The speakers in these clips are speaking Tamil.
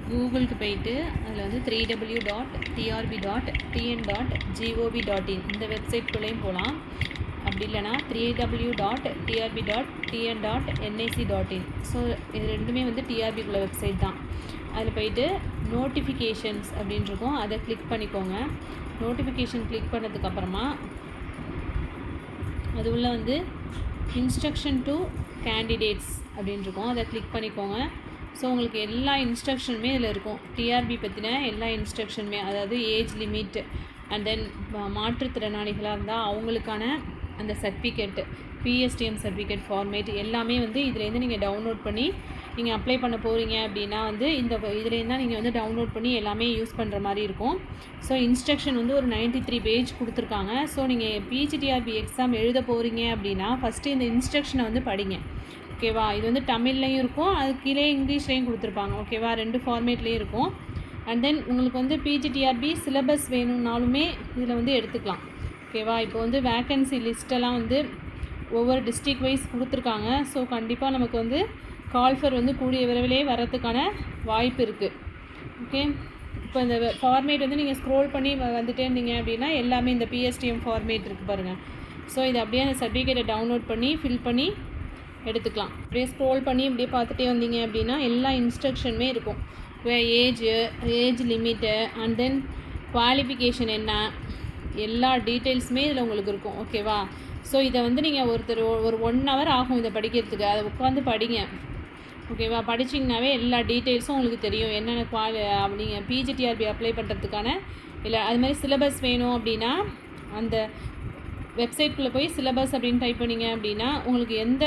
கூகுளுக்கு போயிட்டு அதில் வந்து www.trb.tn.gov.in இந்த வெப்சைட்குள்ளேயும் போகலாம். அப்படி இல்லைனா www.trb.tn.nic.in. ஸோ இது ரெண்டுமே வந்து டிஆர்பிக்குள்ள வெப்சைட் தான். அதில் போயிட்டு நோட்டிஃபிகேஷன்ஸ் அப்படின்னு இருக்கும், அதை கிளிக் பண்ணிக்கோங்க. நோட்டிஃபிகேஷன் கிளிக் பண்ணதுக்கப்புறமா அது உள்ள வந்து இன்ஸ்ட்ரக்ஷன் டு கேண்டிடேட்ஸ் அப்படின்னு இருக்கும், அதை கிளிக் பண்ணிக்கோங்க. ஸோ உங்களுக்கு எல்லா இன்ஸ்ட்ரக்ஷனுமே இதில் இருக்கும். டிஆர்பி பற்றின எல்லா இன்ஸ்ட்ரக்ஷனுமே, அதாவது ஏஜ் லிமிட் அண்ட் தென் மாற்றுத்திறனாளிகளாக இருந்தால் அவங்களுக்கான அந்த சர்டிஃபிகேட்டு, பிஎஸ்டிஎம் சர்டிஃபிகேட் ஃபார்மேட் எல்லாமே வந்து இதுலேருந்து நீங்கள் டவுன்லோட் பண்ணி நீங்கள் அப்ளை பண்ண போகிறீங்க அப்படின்னா வந்து இதுலேருந்து தான் நீங்கள் வந்து டவுன்லோட் பண்ணி எல்லாமே யூஸ் பண்ணுற மாதிரி இருக்கும். ஸோ இன்ஸ்ட்ரக்ஷன் வந்து ஒரு 93 பேஜ் கொடுத்துருக்காங்க. ஸோ நீங்கள் பிஜிடிஆர்பி எக்ஸாம் எழுத போகிறீங்க அப்படின்னா ஃபஸ்ட்டு இந்த இன்ஸ்ட்ரக்ஷனை வந்து படிங்க. ஓகேவா? இது வந்து தமிழ்லையும் இருக்கும், அது கீழே இங்கிலீஷ்லேயும் கொடுத்துருப்பாங்க. ஓகேவா? 2 ஃபார்மேட்லேயும் இருக்கும். அண்ட் தென் உங்களுக்கு வந்து பிஜிடிஆர்பி சிலபஸ் வேணும்னாலுமே இதில் வந்து எடுத்துக்கலாம். ஓகேவா? இப்போ வந்து வேக்கன்சி லிஸ்ட்டெல்லாம் வந்து ஒவ்வொரு டிஸ்ட்ரிக் வைஸ் கொடுத்துருக்காங்க. ஸோ கண்டிப்பாக நமக்கு வந்து கால்ஃபர் வந்து கூடிய விரைவிலே வரதுக்கான வாய்ப்பு இருக்குது. ஓகே, இப்போ இந்த ஃபார்மேட் வந்து நீங்கள் ஸ்க்ரோல் பண்ணி வந்துட்டே இருந்தீங்க அப்படின்னா எல்லாமே இந்த பிஎஸ்டிஎம் ஃபார்மேட் இருக்குது பாருங்கள். ஸோ இது அப்படியே அந்த சர்டிஃபிகேட்டை டவுன்லோட் பண்ணி ஃபில் பண்ணி எடுத்துக்கலாம். அப்படியே ஸ்க்ரோல் பண்ணி இப்படியே பார்த்துட்டே வந்தீங்க அப்படின்னா எல்லா இன்ஸ்ட்ரக்ஷனுமே இருக்கும். Age limit and then qualification என்ன, எல்லா டீட்டெயில்ஸுமே இதில் உங்களுக்கு இருக்கும். ஓகேவா? ஸோ இதை வந்து நீங்கள் ஒரு 1 hour ஆகும் இதை படிக்கிறதுக்கு. அதை உட்காந்து படிங்க. ஓகேவா? படிச்சிங்கனாவே எல்லா டீட்டெயில்ஸும் உங்களுக்கு தெரியும். என்னென்ன நீங்கள் பிஜிடிஆர்பி அப்ளை பண்ணுறதுக்கான இல்லை அது மாதிரி சிலபஸ் வேணும் அப்படின்னா அந்த வெப்சைட்குள்ளே போய் சிலபஸ் அப்படின்னு டைப் பண்ணிங்க அப்படின்னா உங்களுக்கு எந்த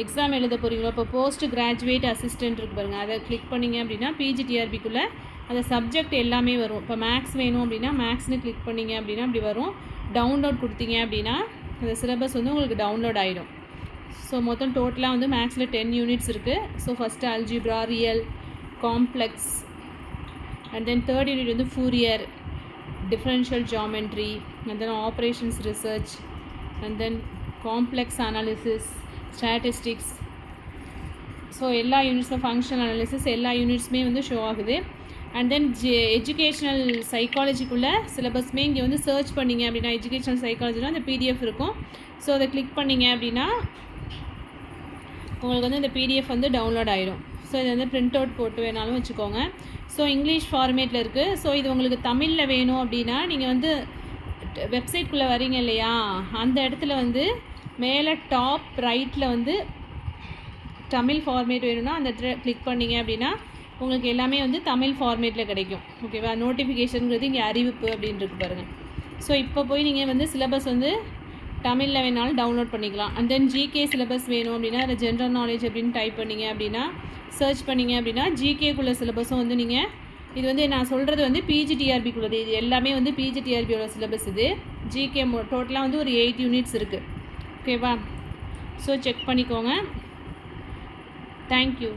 எக்ஸாம் எழுத போகிறீங்களோ, இப்போ போஸ்ட் கிராஜுவேட் அசிஸ்டன்ட் இருக்குது பாருங்கள், அதை கிளிக் பண்ணிங்க அப்படின்னா பிஜிடிஆர்பிக்குள்ளே அந்த சப்ஜெக்ட் எல்லாமே வரும். இப்போ மேக்ஸ் வேணும் அப்படின்னா மேக்ஸ்னு கிளிக் பண்ணிங்க அப்படின்னா அப்படி வரும். டவுன்லோட் கொடுத்தீங்க அப்படின்னா அந்த சிலபஸ் வந்து உங்களுக்கு டவுன்லோட் ஆகிடும். ஸோ மொத்தம் டோட்டலாக வந்து மேக்ஸில் 10 யூனிட்ஸ் இருக்குது. So first algebra, real, complex and then 3rd unit வந்து Fourier, differential geometry and then operations research and then complex analysis, statistics. So எல்லா யூனிட்ஸும் ஃபங்க்ஷனல் அனாலிசிஸ் எல்லா யூனிட்ஸுமே வந்து ஷோ ஆகுது. அண்ட் தென் எஜுகேஷ்னல் சைக்காலஜிக்குள்ளே சிலபஸ்மே இங்கே வந்து சர்ச் பண்ணிங்க அப்படின்னா எஜுகேஷ்னல் சைக்காலஜினா அந்த பிடிஎஃப் இருக்கும். ஸோ அதை கிளிக் பண்ணிங்க அப்படின்னா உங்களுக்கு வந்து இந்த பிடிஎஃப் வந்து டவுன்லோட் ஆகிடும். ஸோ இதை வந்து பிரிண்ட் அவுட் போட்டு வேணாலும் வச்சுக்கோங்க. ஸோ இங்கிலீஷ் ஃபார்மேட்டில் இருக்குது. ஸோ இது உங்களுக்கு தமிழில் வேணும் அப்படின்னா நீங்கள் வந்து வெப்சைட்குள்ளே வரீங்க இல்லையா, அந்த இடத்துல வந்து மேலே டாப் ரைட்டில் வந்து தமிழ் ஃபார்மேட் வேணும்னா அந்த இடத்துல கிளிக் பண்ணிங்க அப்படின்னா உங்களுக்கு எல்லாமே வந்து தமிழ் ஃபார்மேட்டில் கிடைக்கும். ஓகேவா? நோட்டிஃபிகேஷனுங்கிறது இங்கே அறிவிப்பு அப்படின்னு இருக்கு பாருங்கள். ஸோ இப்போ போய் நீங்கள் வந்து சிலபஸ் வந்து தமிழில் வேணாலும் டவுன்லோட் பண்ணிக்கலாம். அண்ட் தென் ஜிகே சிலபஸ் வேணும் அப்படின்னா அதில் ஜென்ரல் நாலேஜ் அப்படின்னு டைப் பண்ணிங்க அப்படின்னா சர்ச் பண்ணிங்க அப்படின்னா ஜிகேக்குள்ள சிலபஸும் வந்து நீங்கள் இது வந்து நான் சொல்கிறது வந்து பிஜிடிஆர்பிக்குள்ளது. இது எல்லாமே வந்து பிஜிடிஆர்பியோட சிலபஸ். இது ஜிகே டோட்டலாக வந்து ஒரு 8 யூனிட்ஸ் இருக்குது. ஓகேவா? ஸோ செக் பண்ணிக்கோங்க. தேங்க்யூ.